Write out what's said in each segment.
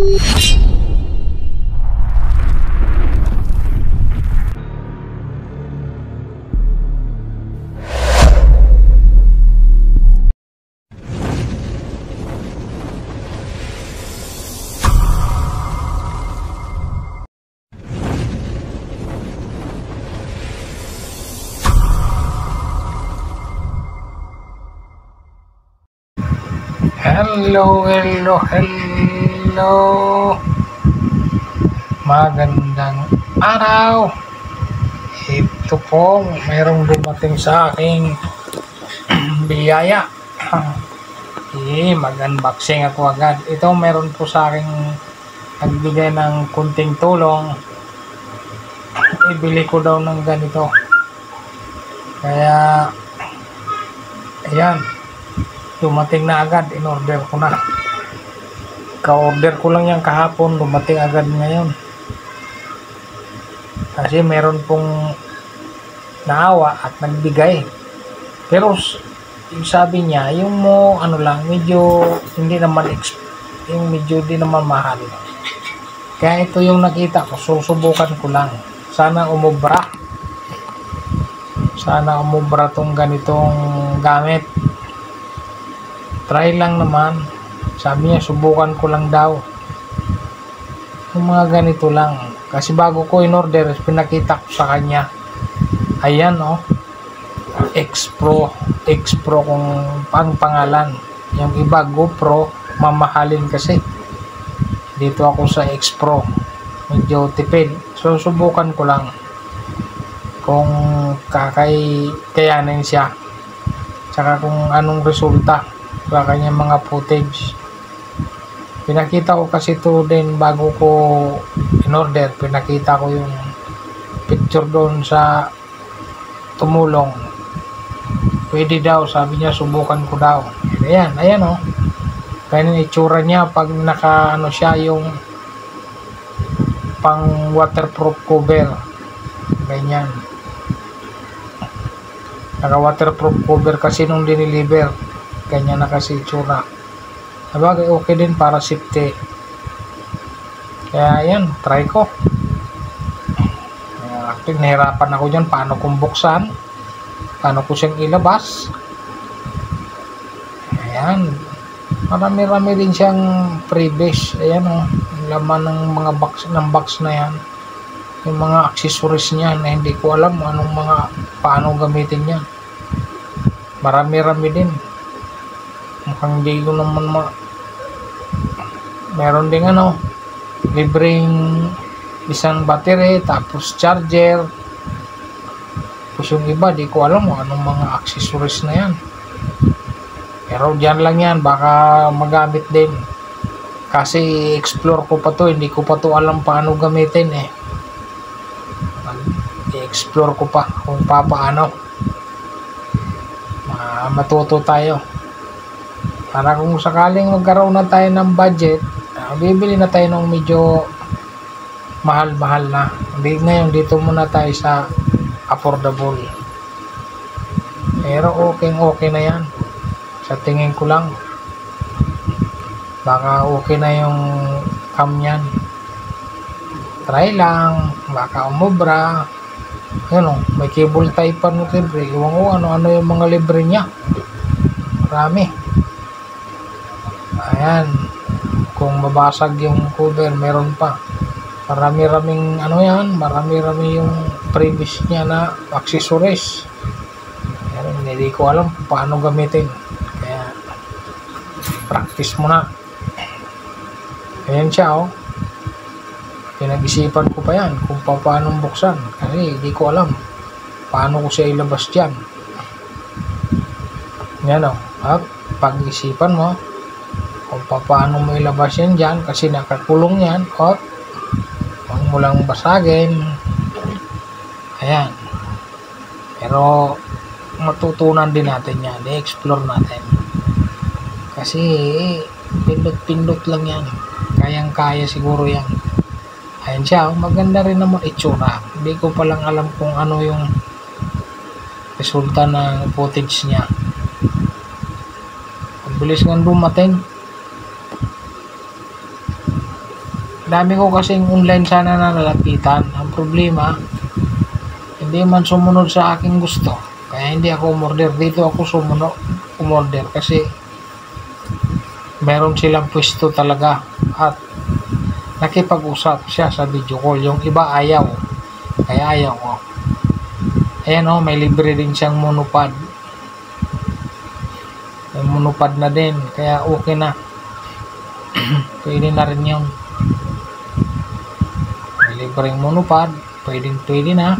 Hello. Magandang araw. Ito po, mayroong dumating sa aking biyaya. Mag-unboxing ako agad. Ito, meron po sa aking nagbigay ng kunting tulong. Ibili ko daw ng ganito. Kaya, ayan. Dumating na agad, in-order ko na. Ka-order ko lang yan kahapon, dumating agad ngayon. Kasi meron pong naawa at nagbigay. Pero yung sabi niya, yung mo ano lang, medyo hindi naman mahal. Kaya ito yung nakita ko, susubukan ko lang. Sana umubra tong ganitong gamit. Try lang naman. Sabi niya, subukan ko lang daw. Yung mga ganito lang. Kasi bago ko in-order, pinakita ko sa kanya. Ayan, oh. X-Pro kung pangalan. Yung iba, GoPro, mamahalin kasi. Dito ako sa X-Pro. Medyo tipid. So, subukan ko lang. Kung kakayanin siya. Tsaka kung anong resulta sa kanyang mga footage. Pinakita ko kasi ito din bago ko in-order. Pinakita ko yung picture doon sa tumulong. Pwede daw, sabi niya, subukan ko daw. Ayan oh. Ganyan itsura niya pag naka siya yung pang waterproof cover. Ganyan. Naka waterproof cover kasi nung diniliver. Ganyan na kasi itsura. Sabagay, okay din para safety. Kaya yan, try ko. Actually, nahirapan ako dyan. Paano kong buksan? Paano ko siyang ilabas? Ayan. Marami-rami din siyang freebies. Ayan o. Laman ng mga box na yan. Yung mga accessories niya na hindi ko alam paano gamitin yan. Marami-rami din. Mukhang di ko naman meron ding libreng isang battery, tapos charger. Tapos yung iba, di ko alam anong mga accessories na yan. Pero dyan lang yan, baka magamit din. Kasi explore ko pa to, hindi ko pa to alam paano gamitin eh. I-explore ko pa kung paano. Matuto tayo. Para kung sakaling magkaroon na tayo ng budget, bibili na tayo ng medyo mahal-mahal na. Ngayon, dito muna tayo sa affordable. Pero okay na yan. Sa tingin ko lang. Baka okay na yung cam yan. Try lang. Baka umubra. Yun o, may cable tie pa no libre. Iwan ko ano yung mga libre niya. Marami. Ayan, kung mabasag yung cover, meron pa. Marami-raming marami-rami yung previous niya na accessories. Ayan, hindi ko alam paano gamitin. Kaya, practice muna. Ayan siya, oh. Pinag-isipan ko pa yan kung paano buksan. Kasi hindi ko alam paano ko siya ilabas dyan. Yan, oh. Pag-isipan mo, kung paano mo ilabas yan dyan kasi nakakulong yan at huwag mo lang basagin. Ayan, pero matutunan din natin yan, i-explore natin kasi pindot lang yan, kayang-kaya siguro yan. Ayan siya, maganda rin naman itsura. Hindi ko palang alam kung ano yung resulta ng footage niya. Ang bilis nga dumating. dami ko kasing online sana na nalapitan. Ang problema, hindi man sumunod sa aking gusto. Kaya hindi ako umorder. Dito ako umorder kasi meron silang pwesto talaga. At nakipag-usap siya sa video call. Yung iba ayaw. Kaya ayaw ko. Ayan o, may libre din siyang monopod. May monopod na din. Kaya okay na. Pwede na rin yun. May libreng monopod. Pwede na.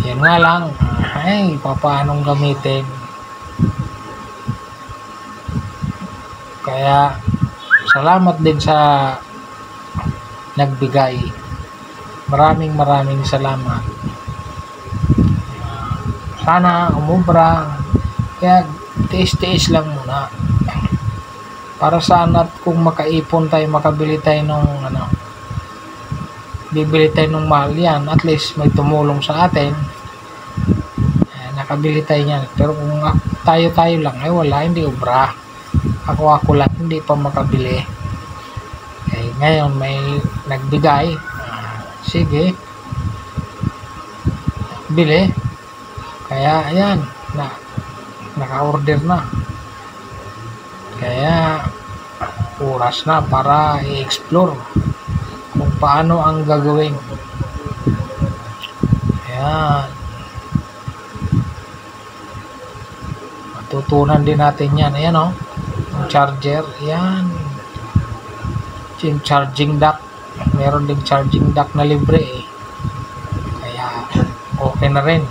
Yan nga lang. Ay, paanong gamitin. Kaya, salamat din sa nagbigay. Maraming salamat. Sana umubra. Kaya tiis-tiis lang muna. Para saan at kung makaipon tayo, makabili tayo ng bibili tayo ng mahal yan, at least may tumulong sa atin. Nakabili tayo yan. Pero kung tayo lang, ay wala, hindi ubra. Ako lang, hindi pa makabili. Ngayon may nagbigay. Sige. Bili. Kaya ayan, naka-order na. Kaya oras na para i-explore kung paano ang gagawin. Ayan. Matutunan din natin yan. Ayan o. Yung charger. Ayan. Yung charging dock. Meron din charging dock na libre eh. Kaya okay na rin.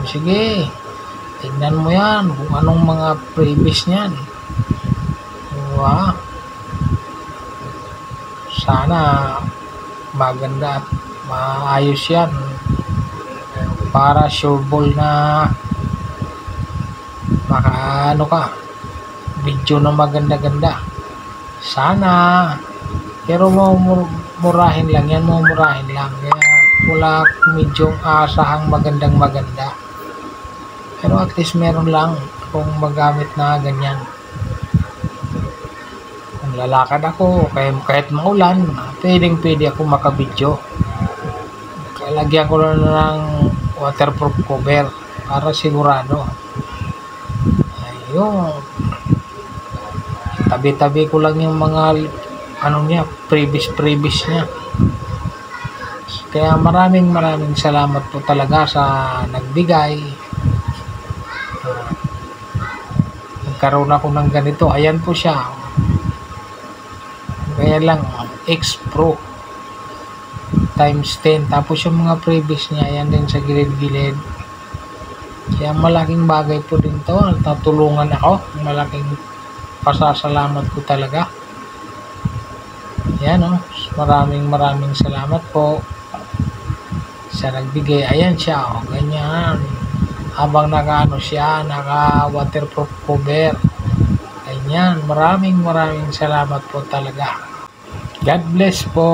Sige, tignan mo yan kung anong mga previous niyan. Wow. Sana maganda at maayos yan para sure ball na video na maganda-ganda. Sana, pero murahin lang yan, murahin lang. Kaya wala medyo asahang maganda. Pero at least meron lang kung magamit na ganyan. Kung lalakad ako, kahit maulan, pwede ako makabidyo. Lagyan ko lang ng waterproof cover para sigurado. Ayun. Tabi-tabi ko lang yung mga previous niya. Kaya maraming salamat po talaga sa nagbigay. Nagkaroon ako ng ganito. Ayan po siya. Kaya lang X Pro times 10. Tapos yung mga previous niya, ayan din sa gilid-gilid. Kaya malaking bagay po din to. Natulungan ako. Malaking pasasalamat ko talaga. Ayan o. Maraming salamat po sa nagbigay. Ayan siya o. Ganyan. Habang naka waterproof cover. Ganyan. Maraming salamat po talaga. God bless po.